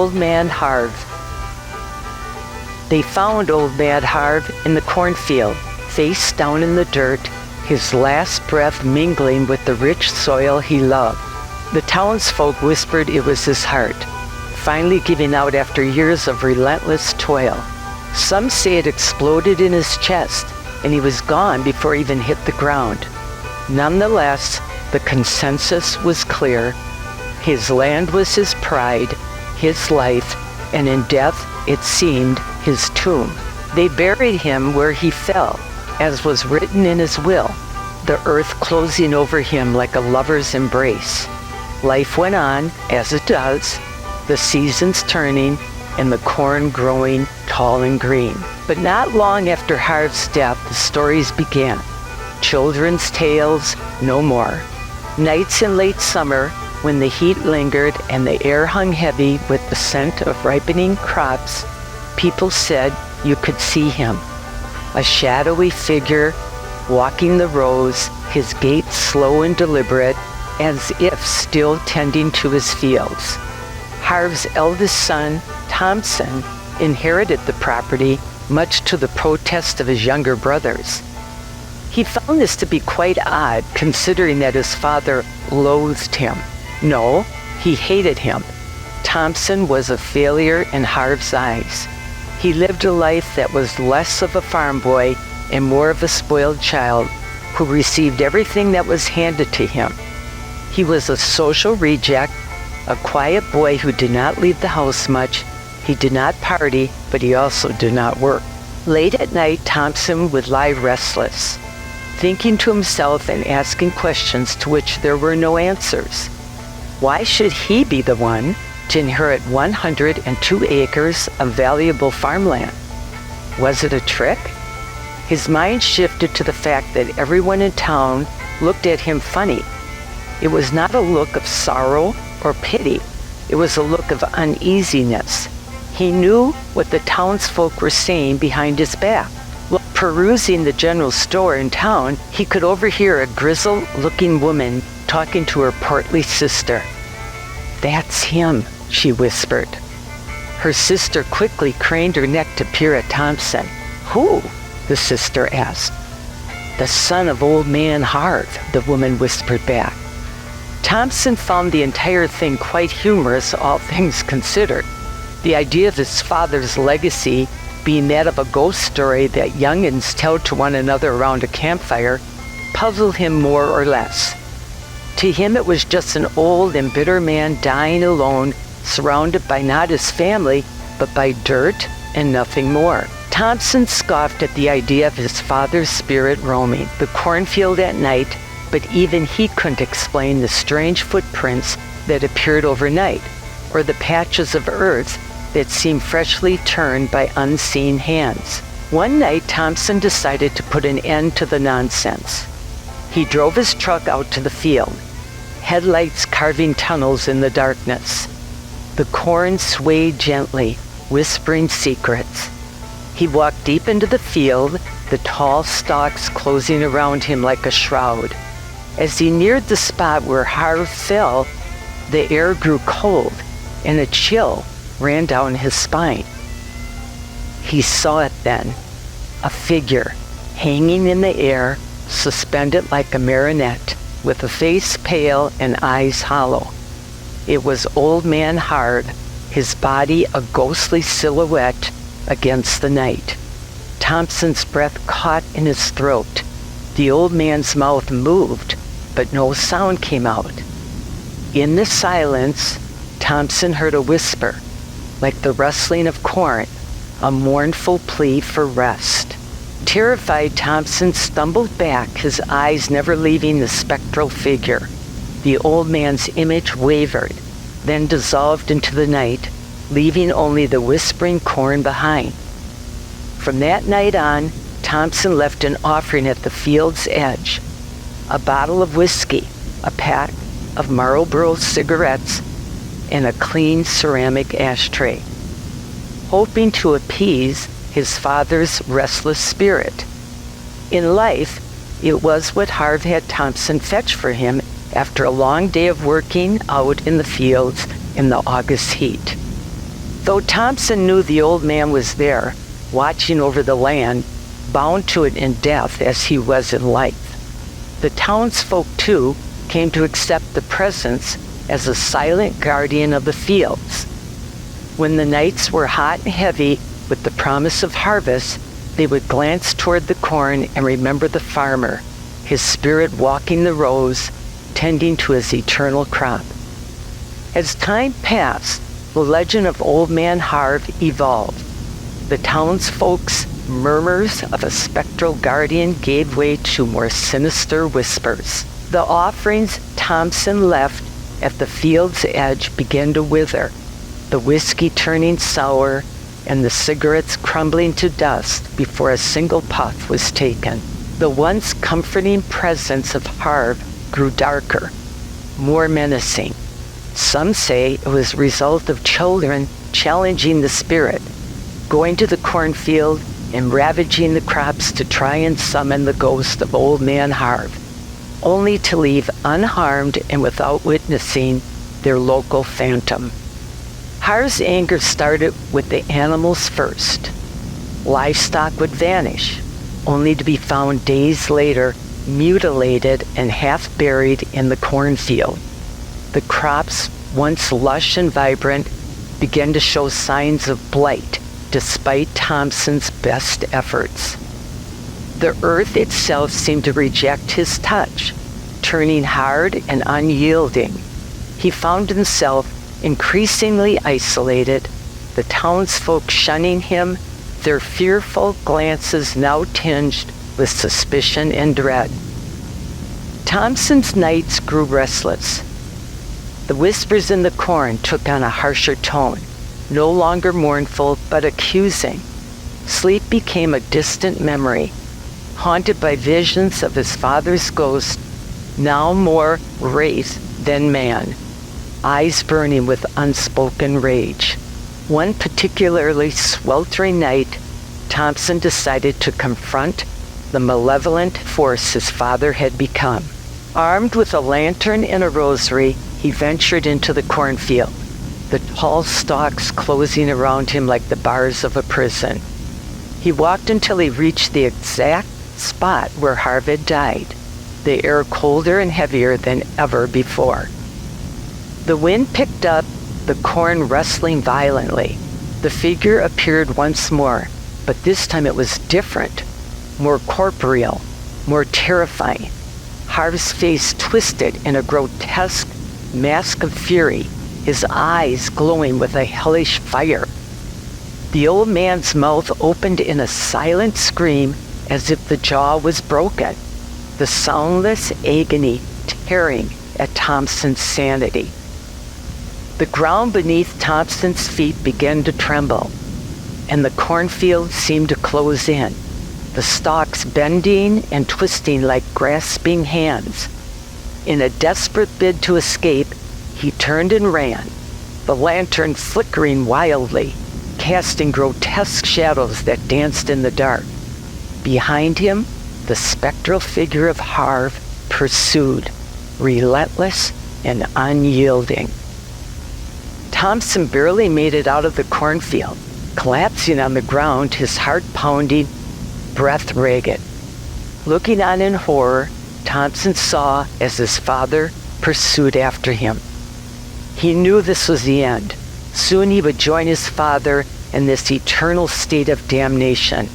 Old Man Harv. They found Old Man Harv in the cornfield, face down in the dirt, his last breath mingling with the rich soil he loved. The townsfolk whispered it was his heart, finally giving out after years of relentless toil. Some say it exploded in his chest, and he was gone before he even hit the ground. Nonetheless, the consensus was clear. His land was his pride, his life, and in death, it seemed, his tomb. They buried him where he fell, as was written in his will, the earth closing over him like a lover's embrace. Life went on, as it does, the seasons turning, and the corn growing tall and green. But not long after Harve's death, the stories began. Children's tales, no more. Nights in late summer, when the heat lingered and the air hung heavy with the scent of ripening crops, people said you could see him. A shadowy figure, walking the rows, his gait slow and deliberate, as if still tending to his fields. Harve's eldest son, Thompson, inherited the property, much to the protest of his younger brothers. He found this to be quite odd, considering that his father loathed him. No, he hated him. Thompson was a failure in Harve's eyes. He lived a life that was less of a farm boy and more of a spoiled child who received everything that was handed to him. He was a social reject, a quiet boy who did not leave the house much. He did not party, but he also did not work. Late at night, Thompson would lie restless, thinking to himself and asking questions to which there were no answers. Why should he be the one to inherit 102 acres of valuable farmland? Was it a trick? His mind shifted to the fact that everyone in town looked at him funny. It was not a look of sorrow or pity. It was a look of uneasiness. He knew what the townsfolk were saying behind his back. While perusing the general store in town, he could overhear a grizzled-looking woman talking to her portly sister. "That's him," she whispered. Her sister quickly craned her neck to peer at Thompson. "Who?" the sister asked. "The son of Old Man Harv," the woman whispered back. Thompson found the entire thing quite humorous, all things considered. The idea of his father's legacy being that of a ghost story that youngins tell to one another around a campfire puzzled him more or less. To him, it was just an old and bitter man dying alone, surrounded by not his family, but by dirt and nothing more. Thompson scoffed at the idea of his father's spirit roaming the cornfield at night, but even he couldn't explain the strange footprints that appeared overnight, or the patches of earth that seemed freshly turned by unseen hands. One night, Thompson decided to put an end to the nonsense. He drove his truck out to the field, headlights carving tunnels in the darkness. The corn swayed gently, whispering secrets. He walked deep into the field, the tall stalks closing around him like a shroud. As he neared the spot where Harve fell, the air grew cold, and a chill ran down his spine. He saw it then, a figure hanging in the air, suspended like a marionette, with a face pale and eyes hollow. It was Old Man Harv, his body a ghostly silhouette against the night. Thompson's breath caught in his throat. The old man's mouth moved, but no sound came out. In the silence, Thompson heard a whisper, like the rustling of corn, a mournful plea for rest. Terrified, Thompson stumbled back, his eyes never leaving the spectral figure. The old man's image wavered, then dissolved into the night, leaving only the whispering corn behind. From that night on, Thompson left an offering at the field's edge, a bottle of whiskey, a pack of Marlboro cigarettes, and a clean ceramic ashtray, hoping to appease his father's restless spirit. In life, it was what Harve had Thompson fetch for him after a long day of working out in the fields in the August heat. Though Thompson knew the old man was there, watching over the land, bound to it in death as he was in life. The townsfolk, too, came to accept the presence as a silent guardian of the fields. When the nights were hot and heavy with the promise of harvest, they would glance toward the corn and remember the farmer, his spirit walking the rows, tending to his eternal crop. As time passed, the legend of Old Man Harv evolved. The townsfolk's murmurs of a spectral guardian gave way to more sinister whispers. The offerings Thompson left at the field's edge began to wither, the whiskey turning sour and the cigarettes crumbling to dust before a single puff was taken. The once comforting presence of Harve grew darker, more menacing. Some say it was a result of children challenging the spirit, going to the cornfield and ravaging the crops to try and summon the ghost of Old Man Harv, only to leave unharmed and without witnessing their local phantom. Harv's anger started with the animals first. Livestock would vanish, only to be found days later mutilated and half buried in the cornfield. The crops, once lush and vibrant, began to show signs of blight despite Thompson's best efforts. The earth itself seemed to reject his touch, turning hard and unyielding. He found himself increasingly isolated, the townsfolk shunning him, their fearful glances now tinged with suspicion and dread. Thompson's nights grew restless. The whispers in the corn took on a harsher tone, no longer mournful but accusing. Sleep became a distant memory, haunted by visions of his father's ghost, now more wraith than man, eyes burning with unspoken rage. One particularly sweltering night, Thompson decided to confront the malevolent force his father had become. Armed with a lantern and a rosary, he ventured into the cornfield, the tall stalks closing around him like the bars of a prison. He walked until he reached the exact spot where Harve had died, the air colder and heavier than ever before. The wind picked up, the corn rustling violently. The figure appeared once more, but this time it was different, more corporeal, more terrifying. Harve's face twisted in a grotesque mask of fury, his eyes glowing with a hellish fire. The old man's mouth opened in a silent scream as if the jaw was broken, the soundless agony tearing at Thompson's sanity. The ground beneath Thompson's feet began to tremble, and the cornfield seemed to close in, the stalks bending and twisting like grasping hands. In a desperate bid to escape, he turned and ran, the lantern flickering wildly, casting grotesque shadows that danced in the dark. Behind him, the spectral figure of Harve pursued, relentless and unyielding. Thompson barely made it out of the cornfield, collapsing on the ground, his heart pounding, breath ragged. Looking on in horror, Thompson saw as his father pursued after him. He knew this was the end. Soon he would join his father in this eternal state of damnation.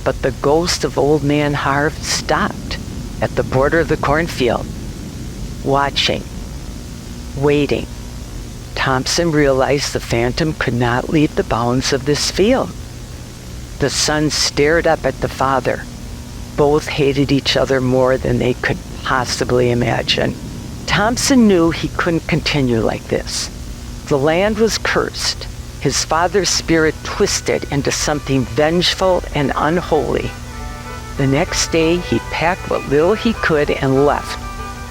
But the ghost of Old Man Harv stopped at the border of the cornfield, watching, waiting. Thompson realized the phantom could not leave the bounds of this field. The son stared up at the father. Both hated each other more than they could possibly imagine. Thompson knew he couldn't continue like this. The land was cursed, his father's spirit twisted into something vengeful and unholy. The next day, he packed what little he could and left,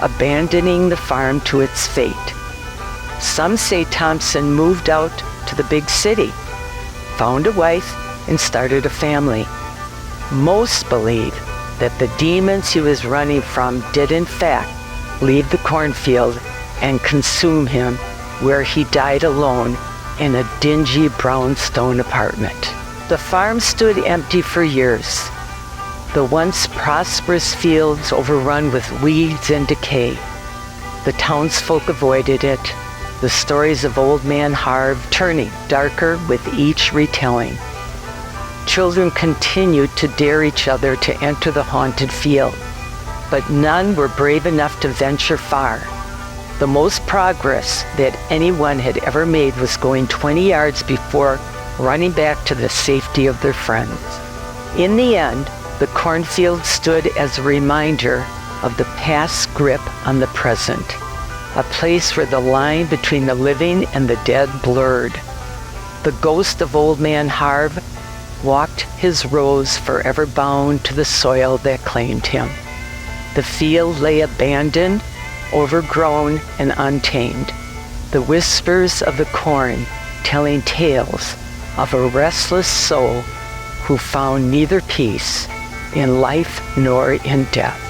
abandoning the farm to its fate. Some say Thompson moved out to the big city, found a wife, and started a family. Most believe that the demons he was running from did in fact leave the cornfield and consume him, where he died alone in a dingy brownstone apartment. The farm stood empty for years, the once prosperous fields overrun with weeds and decay. The townsfolk avoided it, the stories of Old Man Harv turning darker with each retelling. Children continued to dare each other to enter the haunted field, but none were brave enough to venture far. The most progress that anyone had ever made was going 20 yards before running back to the safety of their friends. In the end, the cornfield stood as a reminder of the past's grip on the present, a place where the line between the living and the dead blurred. The ghost of Old Man Harv walked his rows forever bound to the soil that claimed him. The field lay abandoned, overgrown, and untamed, the whispers of the corn telling tales of a restless soul who found neither peace in life nor in death.